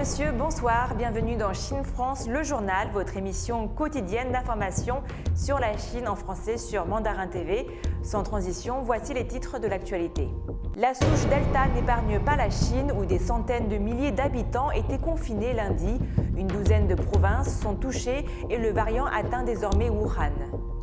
messieurs, bonsoir, bienvenue dans Chine France, le journal, votre émission quotidienne d'information sur la Chine en français sur Mandarin TV. Sans transition, voici les titres de l'actualité. La souche Delta n'épargne pas la Chine où des centaines de milliers d'habitants étaient confinés lundi. Une douzaine de provinces sont touchées et le variant atteint désormais Wuhan.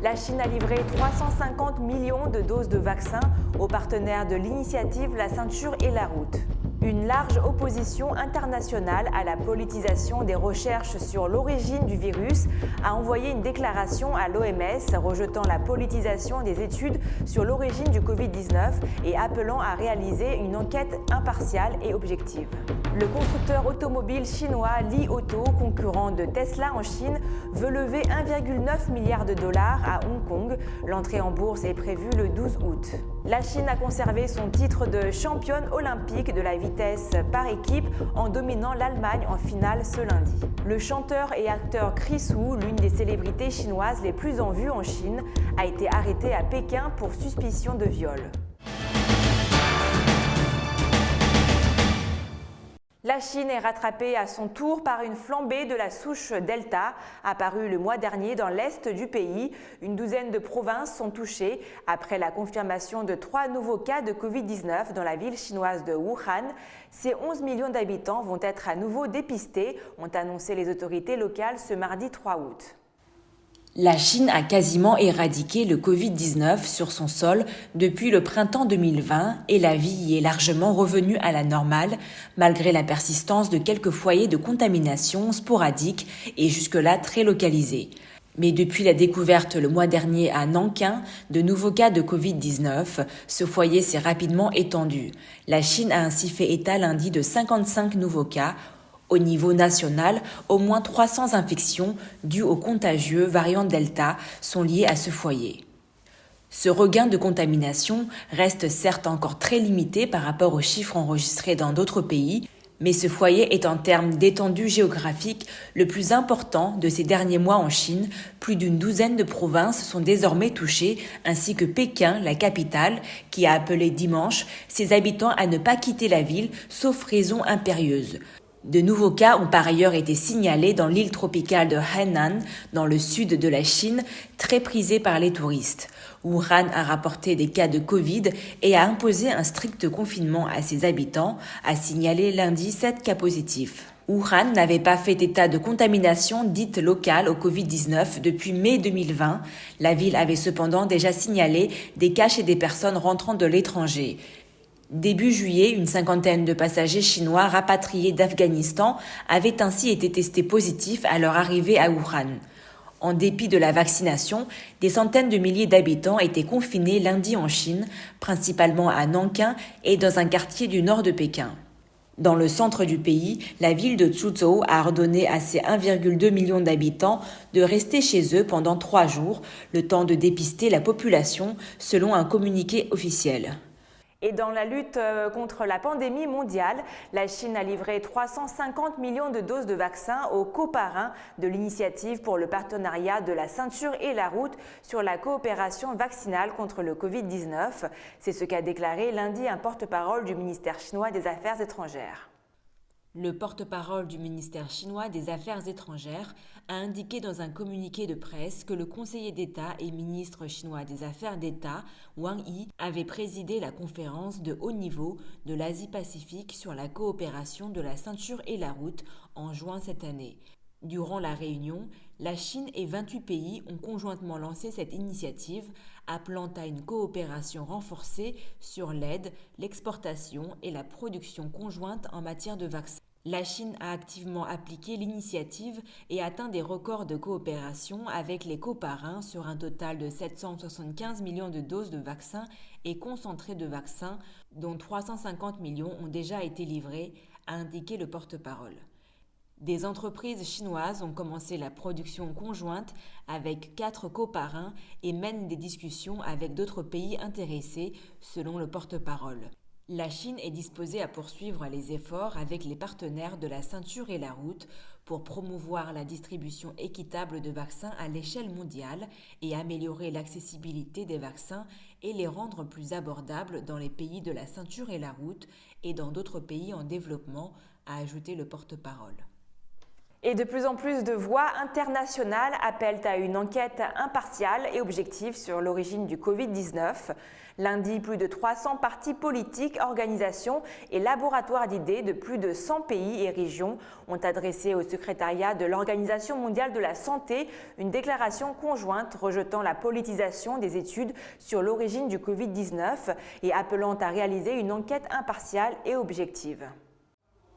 La Chine a livré 350 millions de doses de vaccins aux partenaires de l'initiative La Ceinture et la Route. Une large opposition internationale à la politisation des recherches sur l'origine du virus a envoyé une déclaration à l'OMS rejetant la politisation des études sur l'origine du Covid-19 et appelant à réaliser une enquête impartiale et objective. Le constructeur automobile chinois Li Auto, concurrent de Tesla en Chine, veut lever 1,9 milliard de dollars à Hong Kong. L'entrée en bourse est prévue le 12 août. La Chine a conservé son titre de championne olympique de la vitesse par équipe en dominant l'Allemagne en finale ce lundi. Le chanteur et acteur Chris Wu, l'une des célébrités chinoises les plus en vue en Chine, a été arrêté à Pékin pour suspicion de viol. La Chine est rattrapée à son tour par une flambée de la souche Delta, apparue le mois dernier dans l'est du pays. Une douzaine de provinces sont touchées après la confirmation de 3 nouveaux cas de Covid-19 dans la ville chinoise de Wuhan. Ces 11 millions d'habitants vont être à nouveau dépistés, ont annoncé les autorités locales ce mardi 3 août. La Chine a quasiment éradiqué le Covid-19 sur son sol depuis le printemps 2020 et la vie y est largement revenue à la normale malgré la persistance de quelques foyers de contamination sporadiques et jusque-là très localisés. Mais depuis la découverte le mois dernier à Nankin de nouveaux cas de Covid-19, ce foyer s'est rapidement étendu. La Chine a ainsi fait état lundi de 55 nouveaux cas. Au niveau national, au moins 300 infections dues au contagieux variant Delta sont liées à ce foyer. Ce regain de contamination reste certes encore très limité par rapport aux chiffres enregistrés dans d'autres pays, mais ce foyer est en termes d'étendue géographique le plus important de ces derniers mois en Chine. Plus d'une douzaine de provinces sont désormais touchées, ainsi que Pékin, la capitale, qui a appelé dimanche ses habitants à ne pas quitter la ville, sauf raison impérieuse. De nouveaux cas ont par ailleurs été signalés dans l'île tropicale de Hainan, dans le sud de la Chine, très prisée par les touristes. Wuhan a rapporté des cas de Covid et a imposé un strict confinement à ses habitants, a signalé lundi 7 cas positifs. Wuhan n'avait pas fait état de contamination dite locale au Covid-19 depuis mai 2020. La ville avait cependant déjà signalé des cas chez des personnes rentrant de l'étranger. Début juillet, une cinquantaine de passagers chinois rapatriés d'Afghanistan avaient ainsi été testés positifs à leur arrivée à Wuhan. En dépit de la vaccination, des centaines de milliers d'habitants étaient confinés lundi en Chine, principalement à Nankin et dans un quartier du nord de Pékin. Dans le centre du pays, la ville de Suzhou a ordonné à ses 1,2 million d'habitants de rester chez eux pendant 3 jours, le temps de dépister la population, selon un communiqué officiel. Et dans la lutte contre la pandémie mondiale, la Chine a livré 350 millions de doses de vaccins aux coparrains de l'initiative pour le partenariat de la Ceinture et la Route sur la coopération vaccinale contre le Covid-19. C'est ce qu'a déclaré lundi un porte-parole du ministère chinois des Affaires étrangères. Le porte-parole du ministère chinois des Affaires étrangères a indiqué dans un communiqué de presse que le conseiller d'État et ministre chinois des Affaires d'État, Wang Yi, avait présidé la conférence de haut niveau de l'Asie-Pacifique sur la coopération de la Ceinture et la Route en juin cette année. Durant la réunion, la Chine et 28 pays ont conjointement lancé cette initiative, appelant à une coopération renforcée sur l'aide, l'exportation et la production conjointe en matière de vaccins. La Chine a activement appliqué l'initiative et atteint des records de coopération avec les coparrains sur un total de 775 millions de doses de vaccins et concentrés de vaccins, dont 350 millions ont déjà été livrés, a indiqué le porte-parole. Des entreprises chinoises ont commencé la production conjointe avec 4 coparrains et mènent des discussions avec d'autres pays intéressés, selon le porte-parole. La Chine est disposée à poursuivre les efforts avec les partenaires de la Ceinture et la Route pour promouvoir la distribution équitable de vaccins à l'échelle mondiale et améliorer l'accessibilité des vaccins et les rendre plus abordables dans les pays de la Ceinture et la Route et dans d'autres pays en développement, a ajouté le porte-parole. Et de plus en plus de voix internationales appellent à une enquête impartiale et objective sur l'origine du Covid-19. Lundi, plus de 300 partis politiques, organisations et laboratoires d'idées de plus de 100 pays et régions ont adressé au secrétariat de l'Organisation mondiale de la santé une déclaration conjointe rejetant la politisation des études sur l'origine du Covid-19 et appelant à réaliser une enquête impartiale et objective.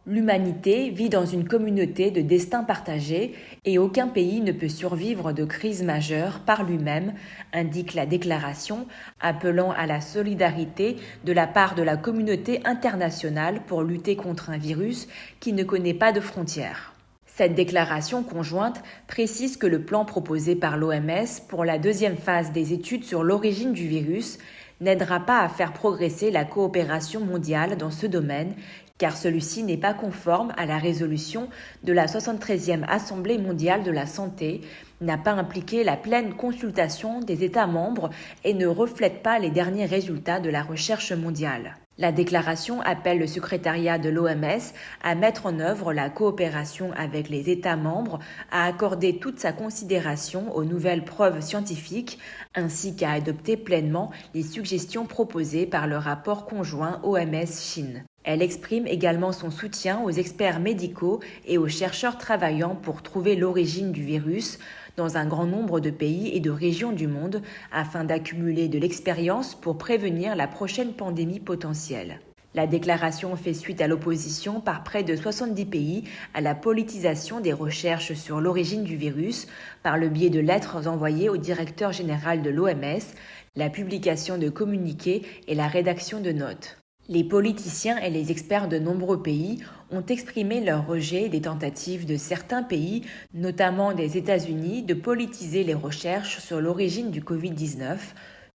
L'humanité vit dans une communauté de destin partagé et aucun pays ne peut survivre de crise majeure par lui-même, indique la déclaration, appelant à la solidarité de la part de la communauté internationale pour lutter contre un virus qui ne connaît pas de frontières. Cette déclaration conjointe précise que le plan proposé par l'OMS pour la deuxième phase des études sur l'origine du virus n'aidera pas à faire progresser la coopération mondiale dans ce domaine, car celui-ci n'est pas conforme à la résolution de la 73e Assemblée mondiale de la santé, n'a pas impliqué la pleine consultation des États membres et ne reflète pas les derniers résultats de la recherche mondiale. La déclaration appelle le secrétariat de l'OMS à mettre en œuvre la coopération avec les États membres, à accorder toute sa considération aux nouvelles preuves scientifiques, ainsi qu'à adopter pleinement les suggestions proposées par le rapport conjoint OMS-Chine. Elle exprime également son soutien aux experts médicaux et aux chercheurs travaillant pour trouver l'origine du virus dans un grand nombre de pays et de régions du monde afin d'accumuler de l'expérience pour prévenir la prochaine pandémie potentielle. La déclaration fait suite à l'opposition par près de 70 pays à la politisation des recherches sur l'origine du virus par le biais de lettres envoyées au directeur général de l'OMS, la publication de communiqués et la rédaction de notes. Les politiciens et les experts de nombreux pays ont exprimé leur rejet des tentatives de certains pays, notamment des États-Unis, de politiser les recherches sur l'origine du Covid-19,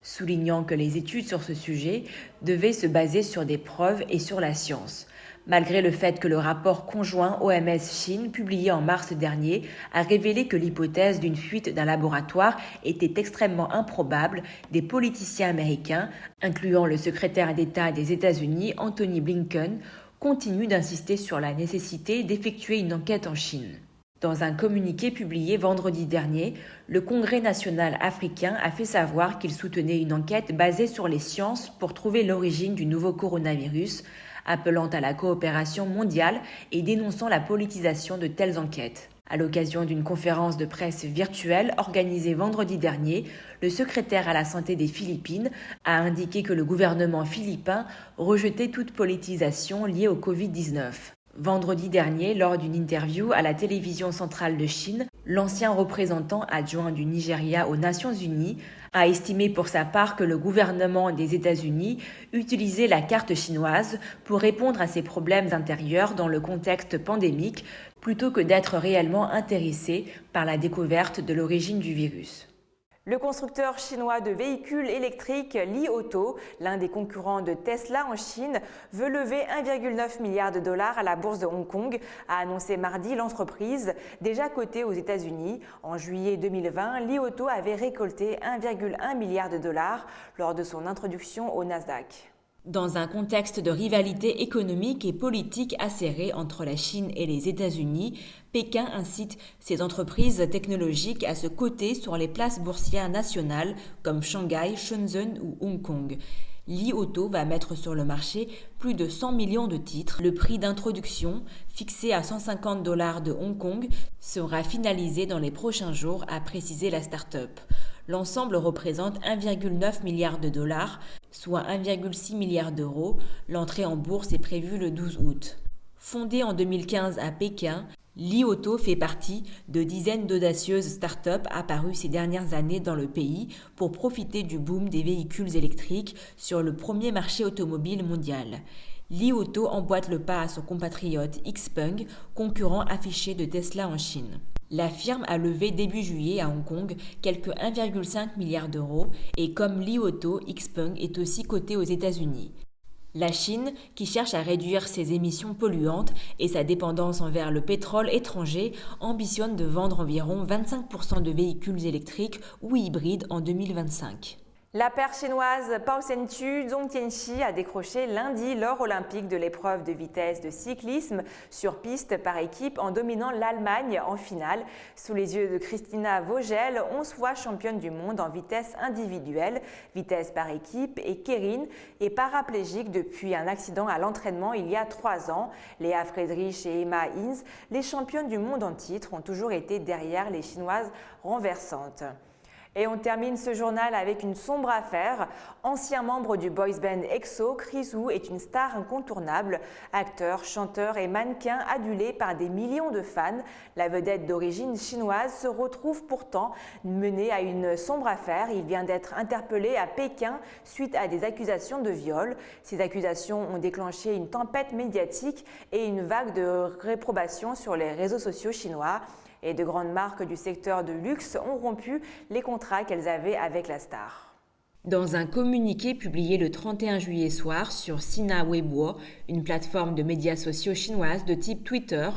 soulignant que les études sur ce sujet devaient se baser sur des preuves et sur la science. Malgré le fait que le rapport conjoint OMS-Chine, publié en mars dernier, a révélé que l'hypothèse d'une fuite d'un laboratoire était extrêmement improbable, des politiciens américains, incluant le secrétaire d'État des États-Unis, Anthony Blinken, continuent d'insister sur la nécessité d'effectuer une enquête en Chine. Dans un communiqué publié vendredi dernier, le Congrès national africain a fait savoir qu'il soutenait une enquête basée sur les sciences pour trouver l'origine du nouveau coronavirus, appelant à la coopération mondiale et dénonçant la politisation de telles enquêtes. À l'occasion d'une conférence de presse virtuelle organisée vendredi dernier, le secrétaire à la santé des Philippines a indiqué que le gouvernement philippin rejetait toute politisation liée au Covid-19. Vendredi dernier, lors d'une interview à la télévision centrale de Chine, l'ancien représentant adjoint du Nigeria aux Nations Unies a estimé pour sa part que le gouvernement des États-Unis utilisait la carte chinoise pour répondre à ses problèmes intérieurs dans le contexte pandémique plutôt que d'être réellement intéressé par la découverte de l'origine du virus. Le constructeur chinois de véhicules électriques Li Auto, l'un des concurrents de Tesla en Chine, veut lever 1,9 milliard de dollars à la bourse de Hong Kong, a annoncé mardi l'entreprise, déjà cotée aux États-Unis. En juillet 2020, Li Auto avait récolté 1,1 milliard de dollars lors de son introduction au Nasdaq. Dans un contexte de rivalité économique et politique acérée entre la Chine et les États-Unis, Pékin incite ses entreprises technologiques à se coter sur les places boursières nationales comme Shanghai, Shenzhen ou Hong Kong. Li Auto va mettre sur le marché plus de 100 millions de titres. Le prix d'introduction, fixé à 150 $ de Hong Kong, sera finalisé dans les prochains jours, a précisé la start-up. L'ensemble représente 1,9 milliard de dollars, soit 1,6 milliard d'euros. L'entrée en bourse est prévue le 12 août. Fondée en 2015 à Pékin, Li Auto fait partie de dizaines d'audacieuses start-up apparues ces dernières années dans le pays pour profiter du boom des véhicules électriques sur le premier marché automobile mondial. Li Auto emboîte le pas à son compatriote Xpeng, concurrent affiché de Tesla en Chine. La firme a levé début juillet à Hong Kong quelques 1,5 milliard d'euros et comme Li Auto, Xpeng est aussi coté aux États-Unis. La Chine, qui cherche à réduire ses émissions polluantes et sa dépendance envers le pétrole étranger, ambitionne de vendre environ 25% de véhicules électriques ou hybrides en 2025. La paire chinoise Pao Zhenchu Zhong Tianxi a décroché lundi l'or olympique de l'épreuve de vitesse de cyclisme sur piste par équipe en dominant l'Allemagne en finale. Sous les yeux de Christina Vogel, 11 fois championne du monde en vitesse individuelle, vitesse par équipe, et Keirin est paraplégique depuis un accident à l'entraînement il y a 3 ans. Léa Friedrich et Emma Hinz, les championnes du monde en titre, ont toujours été derrière les Chinoises renversantes. Et on termine ce journal avec une sombre affaire. Ancien membre du boys band EXO, Chris Wu est une star incontournable. Acteur, chanteur et mannequin adulé par des millions de fans, la vedette d'origine chinoise se retrouve pourtant menée à une sombre affaire. Il vient d'être interpellé à Pékin suite à des accusations de viol. Ces accusations ont déclenché une tempête médiatique et une vague de réprobation sur les réseaux sociaux chinois. Et de grandes marques du secteur de luxe ont rompu les contrats qu'elles avaient avec la star. Dans un communiqué publié le 31 juillet soir sur Sina Weibo, une plateforme de médias sociaux chinoise de type Twitter,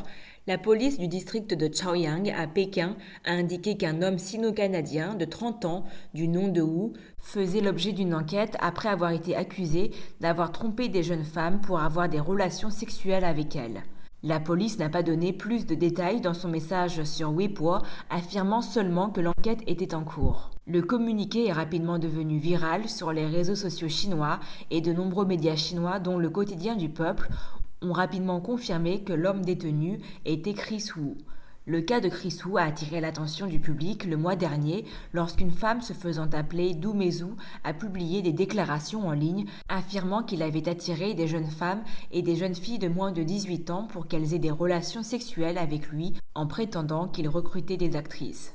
la police du district de Chaoyang à Pékin a indiqué qu'un homme sino-canadien de 30 ans, du nom de Wu, faisait l'objet d'une enquête après avoir été accusé d'avoir trompé des jeunes femmes pour avoir des relations sexuelles avec elles. La police n'a pas donné plus de détails dans son message sur Weibo, affirmant seulement que l'enquête était en cours. Le communiqué est rapidement devenu viral sur les réseaux sociaux chinois et de nombreux médias chinois, dont le quotidien du peuple, ont rapidement confirmé que l'homme détenu était Chris Wu. Le cas de Chris Wu a attiré l'attention du public le mois dernier lorsqu'une femme se faisant appeler Du Meizu a publié des déclarations en ligne affirmant qu'il avait attiré des jeunes femmes et des jeunes filles de moins de 18 ans pour qu'elles aient des relations sexuelles avec lui en prétendant qu'il recrutait des actrices.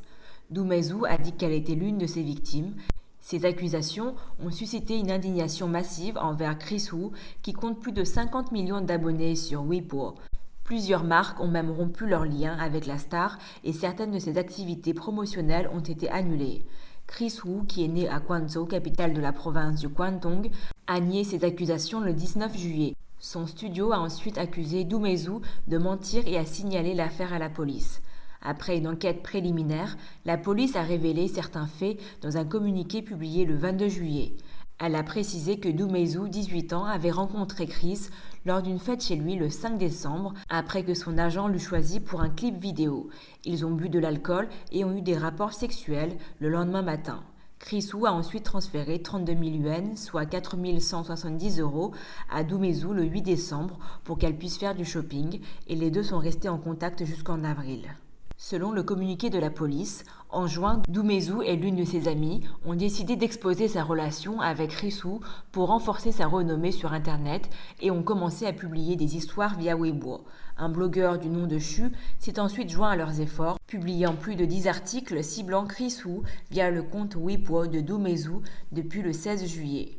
Du Meizu a dit qu'elle était l'une de ses victimes. Ces accusations ont suscité une indignation massive envers Chris Wu qui compte plus de 50 millions d'abonnés sur Weibo. Plusieurs marques ont même rompu leurs liens avec la star et certaines de ses activités promotionnelles ont été annulées. Chris Wu, qui est né à Guangzhou, capitale de la province du Guangdong, a nié ces accusations le 19 juillet. Son studio a ensuite accusé Du Meizu de mentir et a signalé l'affaire à la police. Après une enquête préliminaire, la police a révélé certains faits dans un communiqué publié le 22 juillet. Elle a précisé que Du Meizu, 18 ans, avait rencontré Chris lors d'une fête chez lui le 5 décembre, après que son agent l'eût choisi pour un clip vidéo. Ils ont bu de l'alcool et ont eu des rapports sexuels le lendemain matin. Chris Wu a ensuite transféré 32 000 yuan, soit 4 170 €, à Du Meizu le 8 décembre pour qu'elle puisse faire du shopping, et les deux sont restés en contact jusqu'en avril. Selon le communiqué de la police, en juin, Du Meizu et l'une de ses amies ont décidé d'exposer sa relation avec Chris Wu pour renforcer sa renommée sur Internet et ont commencé à publier des histoires via Weibo. Un blogueur du nom de Xu s'est ensuite joint à leurs efforts, publiant plus de 10 articles ciblant Chris Wu via le compte Weibo de Du Meizu depuis le 16 juillet.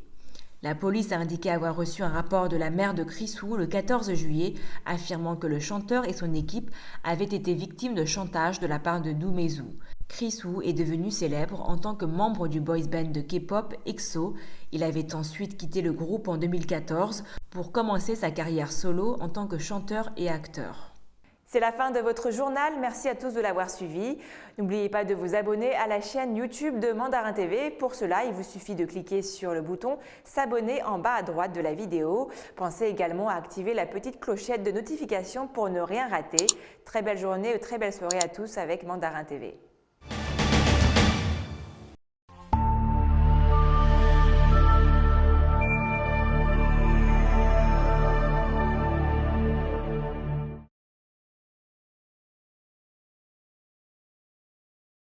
La police a indiqué avoir reçu un rapport de la mère de Chris Wu le 14 juillet, affirmant que le chanteur et son équipe avaient été victimes de chantage de la part de Du Meizu. Chris Wu est devenu célèbre en tant que membre du boys band de K-pop EXO. Il avait ensuite quitté le groupe en 2014 pour commencer sa carrière solo en tant que chanteur et acteur. C'est la fin de votre journal, merci à tous de l'avoir suivi. N'oubliez pas de vous abonner à la chaîne YouTube de Mandarin TV. Pour cela, il vous suffit de cliquer sur le bouton s'abonner en bas à droite de la vidéo. Pensez également à activer la petite clochette de notification pour ne rien rater. Très belle journée et très belle soirée à tous avec Mandarin TV.